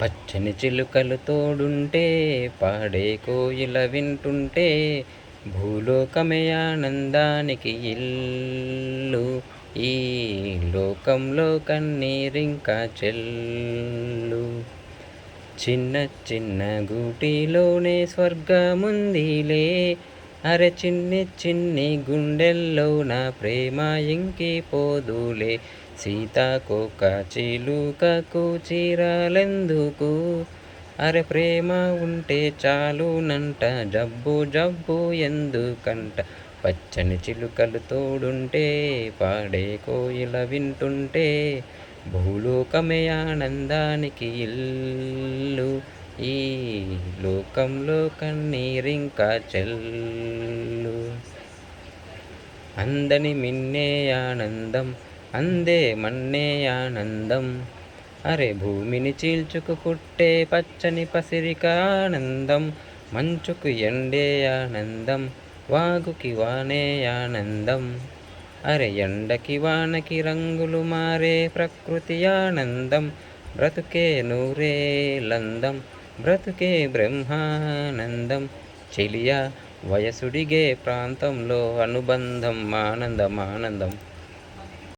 పచ్చని చిలుకలు తోడుంటే పాడే కోయిల వింటుంటే భూలోకమే ఆనందానికి ఇల్లు. ఈ లోకంలో కన్నీరింకా చెల్లు. చిన్న చిన్న గూటిలోనే స్వర్గముందిలే. అరె చిన్ని చిన్ని గుండెల్లో నా ప్రేమ ఇంకిపోదులే. సీతాకోక చిలుకకు చీరలెందుకు? అరె ప్రేమ ఉంటే చాలునంట, జబ్బు జబ్బు ఎందుకంట. పచ్చని చిలుకలు తోడుంటే పాడే కోయిల వింటుంటే భూలోకమే ఆనందానికి ఇల్లు. ఈ లోకంలో కన్నీరింకా చెల్లు. అందని మిన్నే ఆనందం, అందే మన్నే ఆనందం. అరే భూమిని చీల్చుకు పుట్టే పచ్చని పసిరిక ఆనందం. మంచుకు ఎండే ఆనందం, వాగుకి వానే ఆనందం. అరే ఎండకి వానకి రంగులు మారే ప్రకృతి ఆనందం. బ్రతుకే నూరేలందం, బ్రతుకే బ్రహ్మానందం. చెలియా వయసుడిగే ప్రాంతంలో అనుబంధం ఆనందం ఆనందం.